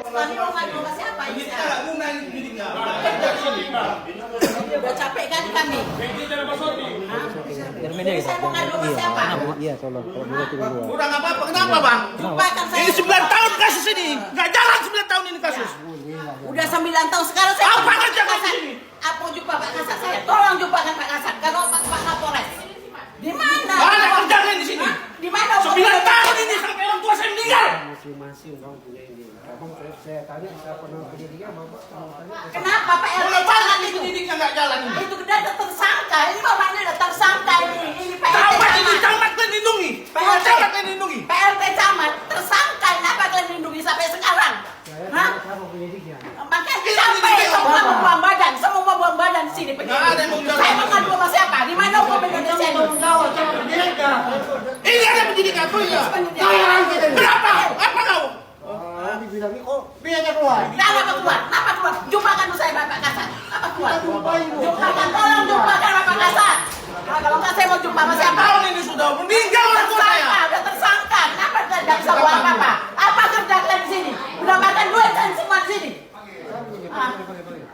Sekali mau ngadu sama siapa ini? Kita nggak guna ini bidiknya. Udah capek kan kami. Jadi saya mau ngadu sama siapa? Iya, tolong. Kalau boleh turun dua. Udah nggak apa-apa. Kenapa bang? Jumpakan saya. Ini 9 tahun kasus ini. Nggak jalan 9 tahun ini kasus. Udah 9 tahun sekarang saya. Apa aja Kasat? Apa jumpa Pak Kasat saya? Tolong jumpakan Pak Kasat. Kalau Pak Kapolres. Di mana? Ada kerjaan di sini. Di mana? 9 tahun ini sampai orang tua saya meninggal. Masing-masing kamu punya ini. Abang saya tanya siapa nama penyidiknya, Bapak tanya. Kenapa Pak RT Kalau jalan banget itu? penyidiknya nggak jalan ini. Itu udah tersangka. Ini mamanya udah tersangka ini. Ini Pak RT Camat ini Camat. camat kalian lindungi. Kalau camat kalian lindungi. PLT Camat tersangka. Kenapa kalian lindungi sampai sekarang? Saya Hah? tanya siapa penyidiknya. Makanya sampai semua buang badan, semua buang badan di sini. Nggak ada yang mau jawab. Saya mau ngadu sama siapa? Di mana hukum Indonesia ini? Ini ada penyidikan tuh ya. Berapa? Apa kau? Dibilang ini kok biayanya keluar. Kenapa keluar? Kenapa keluar? Jumpakan dulu saya Bapak Kasat. Apa keluar? Jumpakan, tolong jumpakan Bapak Kasat. Nah, kalau nggak saya mau jumpa sama siapa? Tahun ini sudah meninggal orang tua saya. Tersangka, udah tersangka. Kenapa kalian nggak bisa buat apa-apa? Apa kerja kalian di sini? Udah makan duit kan semua di sini? Ah,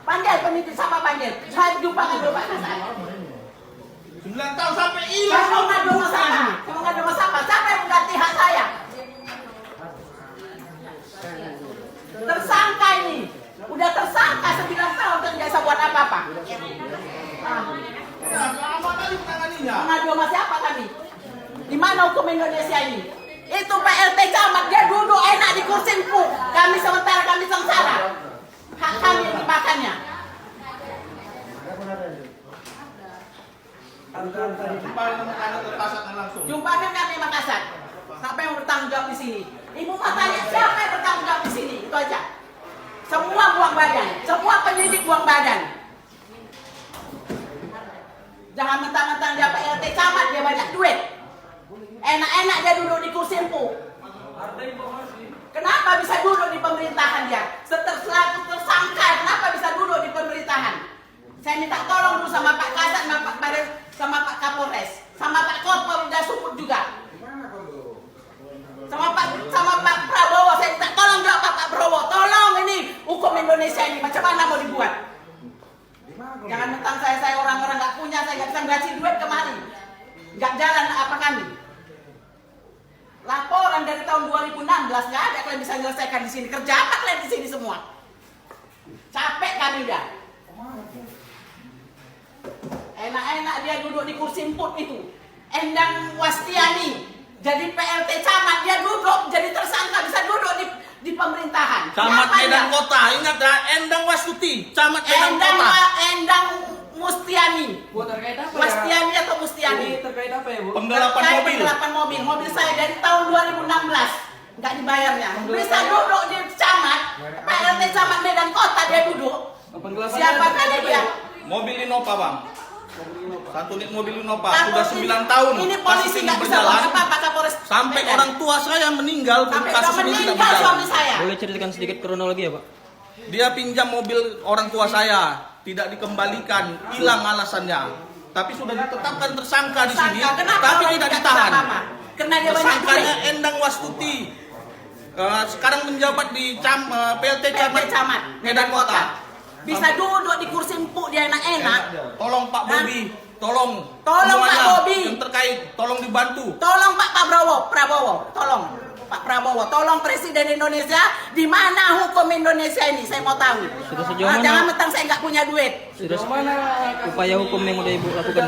panggil penyidik sama panggil. Saya jumpakan dulu Pak Kasat. 9 tahun sampai Saya hilang. mau ngadu sama siapa? Saya mau ngadu sama siapa? Siapa yang mengganti hak saya? Tersangka ini. Udah tersangka 9 tahun dan nggak bisa buat apa-apa. Lama kali menanganinya. Mengadu sama siapa kami? Di mana hukum Indonesia ini? Itu PLT Camat, dia duduk enak di kursi empuk. Kami sementara kami sengsara. Hak kami yang dimakannya. Jumpakan kami Makassar. Siapa yang bertanggung jawab di sini? Ibu mau tanya siapa yang bertanggung jawab di sini? Itu aja. Semua buang badan, semua penyidik buang badan. Jangan mentang-mentang dia PLT Camat, dia banyak duit. Enak-enak dia duduk di kursi empuk. Kenapa bisa duduk di pemerintahan dia? Selaku tersangka, kenapa bisa duduk di pemerintahan? Saya minta tolong dulu sama Pak Kasat, sama Pak Baris, sama Pak Kapolres, sama Pak Kopolda Sumut juga. Sama Pak Prabowo, saya minta tolong jawab Pak Prabowo. Tolong ini hukum Indonesia ini macam mana mau dibuat? Jangan mentang saya orang-orang nggak punya, saya nggak bisa ngasih duit kemari. Nggak jalan apa kami? Laporan dari tahun 2016 nggak ada kalian bisa menyelesaikan di sini. Kerja apa kalian di sini semua? Capek kami udah. Enak-enak dia duduk di kursi empuk itu. Endang Wastiani jadi PLT Camat, dia duduk jadi tersangka bisa duduk di pemerintahan. Camat Kenapa Medan dia? Kota, ingat ya, Endang Wastuti, Camat Medan Kota. Endang Mustiani. Bu, terkait apa ya? Wastiani atau Mustiani? Ini terkait apa ya, Bu? Penggelapan Terkait mobil. penggelapan mobil. Mobil saya dari tahun 2016 nggak dibayarnya. Bisa duduk di Camat, PLT Camat Medan Kota dia duduk. Penggelapan Siapa terkait kali apa dia? ya? Mobil Innova bang. Satu unit mobil Innova Kapolri, sudah 9 tahun. Ini Kasus polisi ini nggak bisa berjalan buat apa-apa Kapolres. sampai Medan. orang tua saya meninggal. Sampai Kasus udah ini tidak meninggal suami berjalan. saya. Boleh ceritakan sedikit kronologi ya, Pak? Dia pinjam mobil orang tua saya, tidak dikembalikan, hilang alasannya. Tapi sudah ditetapkan tersangka di sini, Tersangka. Kenapa tapi orang tidak bisa ditahan. apa-apa? Karena dia banyak Tersangkanya duit. Endang Wastuti. Sekarang menjabat di PLT PLT Camat Medan Kota. Bisa duduk di kursi empuk dia enak-enak. Tolong Pak Bobi, tolong Tolong Pak semuanya Bobi. yang terkait, tolong dibantu. Tolong Pak Prabowo, tolong Pak Prabowo, tolong Presiden Indonesia. Di mana hukum Indonesia ini? Saya mau tahu. Sudah sejauh mana? Jangan mentang saya nggak punya duit. Sudah Mana upaya hukum yang udah Ibu lakukan?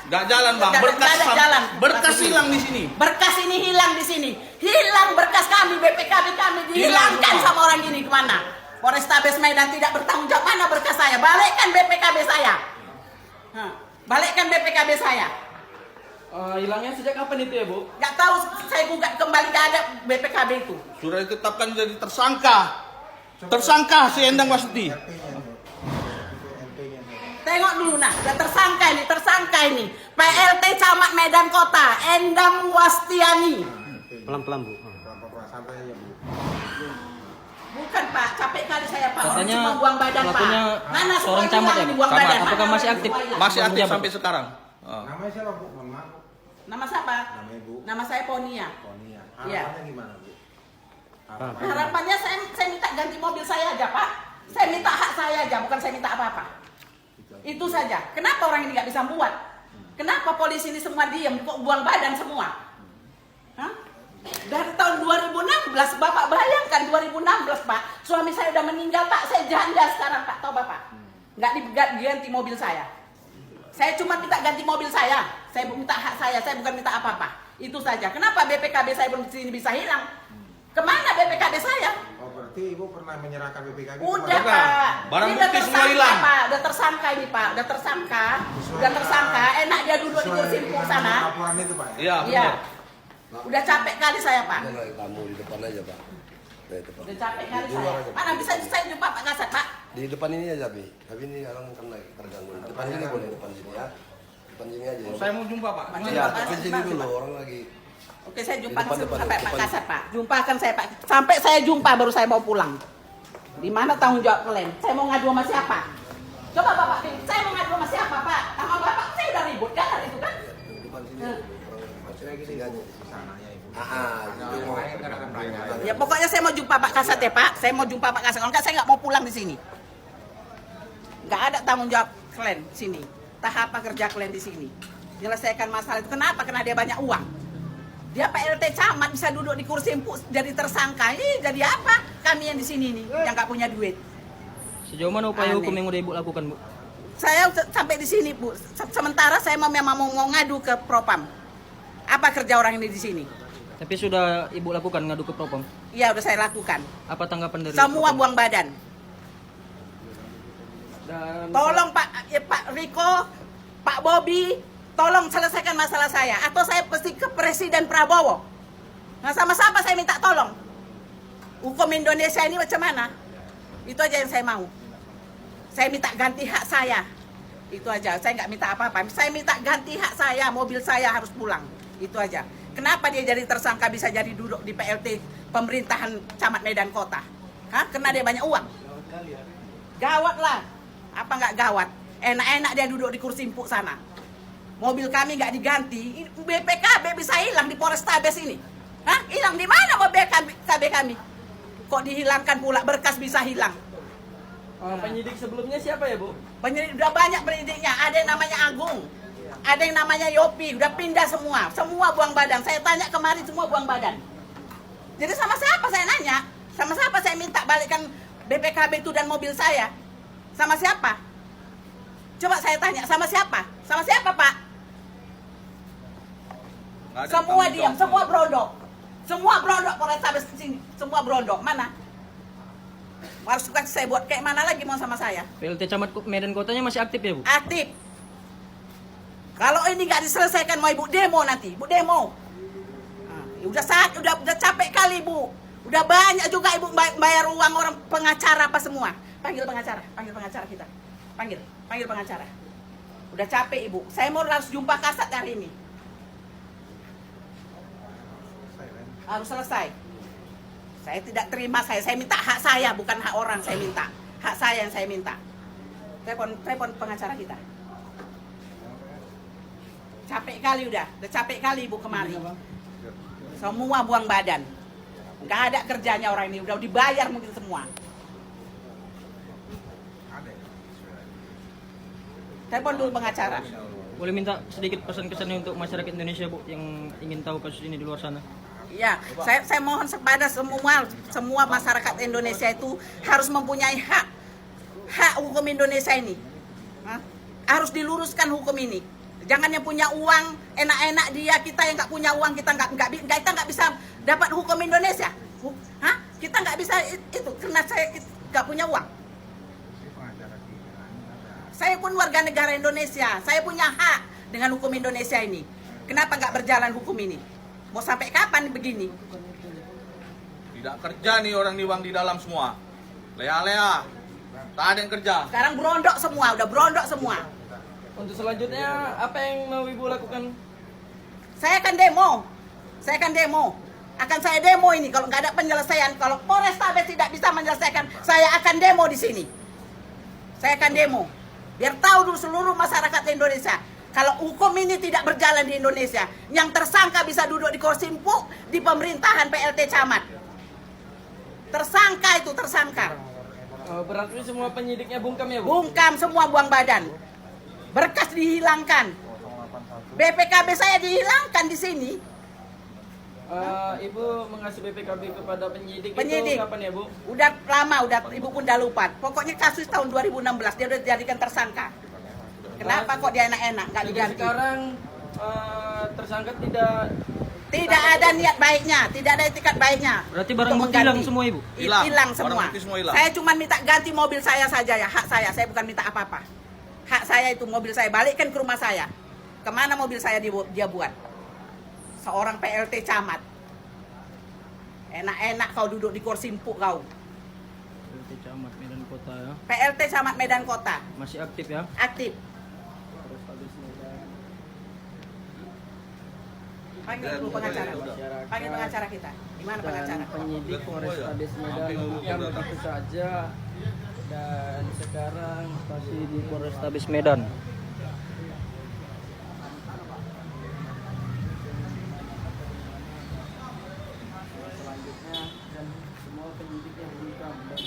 Gak jalan bang, Nggak ada jalan. berkas hilang di sini. Berkas ini hilang di sini. Hilang berkas kami, BPKB kami dihilangkan Hilang semua. sama orang ini kemana? Polrestabes Medan tidak bertanggung jawab. Mana berkas saya? Balikkan BPKB saya. Balikkan BPKB saya. hilangnya sejak kapan itu ya, Bu? Nggak tahu, saya gugat kembali nggak ada BPKB itu. Sudah ditetapkan jadi tersangka. Tersangka si Endang Wastuti. Tengok dulu nah, udah tersangka ini. PLT Camat Medan Kota, Endang Wastiani. Pelan-pelan, Bu. Bukan Pak, capek kali saya Pak. Orang Katanya cuma buang badan Pak. pelakunya Mana seorang semua camat hilang ya, di buang Camat. badan. Apakah Mana masih orang aktif? semua hilang? Masih aktif Menjabat. sampai sekarang. Namanya siapa Bu? Mohon maaf. Nama siapa? Namanya Ibu Nama saya Ponia. Ponia. Iya. Harapannya gimana Bu? Harapan. Harapannya saya ganti mobil saya aja, Pak. Saya minta hak saya aja, bukan saya minta apa-apa. Itu saja. Kenapa orang ini nggak bisa buat? Kenapa polisi ini semua diam, kok buang badan semua? Hah? Dari tahun 2016, Bapak bayangkan 2016, Pak. Suami saya udah meninggal, Pak. Saya janda sekarang, Pak. Tahu Bapak? Nggak diganti mobil saya. Saya cuma minta ganti mobil saya. Saya minta hak saya bukan minta apa-apa. Itu saja. Kenapa BPKB saya belum sini bisa hilang? Kemana BPKB saya? Oh, berarti Ibu pernah menyerahkan BPKB? Udah, Bukan. Pak. Barang Ini bukti semua hilang. Pak. Udah tersangka ini, Pak. Udah tersangka. Enak dia duduk di kursi empuk sana. Laporan itu, Pak. Iya, Iya. benar. Udah capek kali saya, Pak. Kamu di depan aja, Pak. Di depan. Udah capek kali Di luar saya. aja, Pak. Mana bisa saya jumpa Pak Kasat, Pak? Di depan ini aja, Bi. Tapi ini orang kan lagi terganggu. Depan sini boleh, depan sini ya. Depan sini aja. Oh, saya mau jumpa, Pak. Pak. Iya, Pak. depan sini dulu orang lagi. Oke, saya jumpa Di depan, sampai Pak depan. Kasat, Pak. Jumpakan saya, Pak. Sampai saya jumpa baru saya mau pulang. Di mana tanggung jawab kalian? Saya mau ngadu sama siapa? Coba Bapak, saya mau ngadu sama siapa, Pak? Sama Bapak saya udah ribut kan hari itu kan? Depan sini. Orang depan sini aja. Di sana ya, Ibu. Itu mau. Ya pokoknya saya mau jumpa Pak Kasat ya, Pak. Saya mau jumpa Pak Kasat. Kalau enggak saya nggak mau pulang di sini. Nggak ada tanggung jawab kalian di sini. Tahap apa kerja kalian di sini? Menyelesaikan masalah itu. Kenapa? Karena dia banyak uang. Dia PLT camat bisa duduk di kursi empuk jadi tersangka. Ini jadi apa? Kami yang di sini nih yang nggak punya duit. Sejauh mana upaya Aneh. hukum yang udah Ibu lakukan, Bu? Saya sampai di sini, Bu. Sementara saya memang mau ngadu ke Propam. Apa kerja orang ini di sini? Tapi sudah Ibu lakukan ngadu ke Propam. Iya, udah saya lakukan. Apa tanggapan dari Semua Propam? buang badan. Dan Tolong Pak Riko, Pak Bobi, tolong selesaikan masalah saya. Atau saya pasti ke Presiden Prabowo. Nah, sama-sama saya minta tolong. Hukum Indonesia ini macam mana? Itu aja yang saya mau. Saya minta ganti hak saya. Itu aja. Saya nggak minta apa-apa. Saya minta ganti hak saya. Mobil saya harus pulang. Itu aja. Kenapa dia jadi tersangka bisa jadi duduk di PLT pemerintahan Camat Medan Kota? Hah? Karena dia banyak uang. Gawat lah. Apa nggak gawat? Enak-enak dia duduk di kursi empuk sana. Mobil kami nggak diganti, BPKB bisa hilang di Polrestabes ini. Hah? Hilang di mana BPKB kami? Kok dihilangkan pula, berkas bisa hilang? penyidik sebelumnya siapa ya, Bu? Penyidik udah banyak penyidiknya. Ada yang namanya Agung, ada yang namanya Yopi, udah pindah semua. Semua buang badan. Saya tanya kemarin semua buang badan. Jadi sama siapa saya nanya? Sama siapa saya minta balikkan BPKB itu dan mobil saya? Sama siapa? Coba saya tanya, sama siapa? Sama siapa, Pak? Nggak ada Semua tanggung diam, jawab. semua berondok. Semua berondok Polrestabes sini, semua berondok. Mana? Harus saya buat kayak mana lagi mau sama saya? PLT Camat Medan Kotanya masih aktif ya, Bu? Aktif. Kalau ini nggak diselesaikan mau ibu demo nanti, ibu demo. Nah, udah capek kali Bu. Udah banyak juga ibu bayar uang orang pengacara apa semua. Panggil pengacara kita. Panggil pengacara. Udah capek ibu. Saya mau harus jumpa Kasat hari ini. Harus selesai. Saya tidak terima saya minta hak saya, bukan hak orang saya minta. Hak saya yang saya minta. Telepon pengacara kita. Capek kali udah capek kali ibu kemarin. Semua buang badan. Nggak ada kerjanya orang ini, udah dibayar mungkin semua. Telepon dulu pengacara. Boleh minta sedikit pesan-kesannya untuk masyarakat Indonesia, Bu, yang ingin tahu kasus ini di luar sana? Ya, saya mohon kepada semua masyarakat Indonesia itu harus mempunyai hak hukum Indonesia ini. Hah? Harus diluruskan hukum ini. Jangan yang punya uang enak-enak dia, kita yang nggak punya uang kita nggak bisa dapat hukum Indonesia. Hah? Kita nggak bisa itu karena saya nggak punya uang. Saya pun warga negara Indonesia, saya punya hak dengan hukum Indonesia ini. Kenapa nggak berjalan hukum ini? Mau sampai kapan begini? Tidak kerja nih orang di dalam semua. Lea-lea. Tak ada yang kerja. Sekarang berondok semua, udah berondok semua. Untuk selanjutnya, apa yang mau Ibu lakukan? Saya akan demo. Akan saya demo ini kalau nggak ada penyelesaian. Kalau Polrestabes tidak bisa menyelesaikan, saya akan demo di sini. Saya akan demo. Biar tahu dulu seluruh masyarakat Indonesia. Kalau hukum ini tidak berjalan di Indonesia, yang tersangka bisa duduk di kursi empuk di pemerintahan PLT Camat. Tersangka itu tersangka. Berarti semua penyidiknya bungkam ya, Bu? Bungkam semua, buang badan. Berkas dihilangkan. BPKB saya dihilangkan di sini. Ibu mengasih BPKB kepada penyidik, Penyidik. itu kapan ya, Bu? Udah lama, ibu pun udah lupa. Pokoknya kasus tahun 2016 dia udah dijadikan tersangka. Kenapa kok dia enak-enak nggak Jadi diganti? sekarang tersangka Tidak ada niat baiknya, tidak ada etikat baiknya. berarti barang untuk bukti hilang mengganti. semua, Ibu? Hilang. Hilang Barang semua. bukti semua hilang. Saya cuma minta ganti mobil saya saja ya, hak saya bukan minta apa-apa. Hak saya itu mobil saya balikkan ke rumah saya. Kemana mobil saya dia buat? Seorang PLT camat. Enak-enak kau duduk di kursi empuk kau. PLT Camat Medan Kota ya. PLT camat Medan Kota, Masih aktif ya? aktif. Panggil dulu pengacara. Panggil pengacara kita. Di mana pengacara? Dan penyidik Polrestabes Medan bungkam begitu saja. Dan sekarang masih di Polrestabes Medan. Selanjutnya dan semua penyidik yang bungkam dan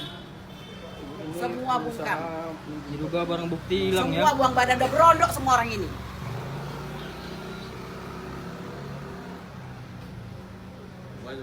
ini Semua bungkam. berusaha diduga barang bukti hilang ya. Semua buang badan, udah berondok semua orang ini. Wah,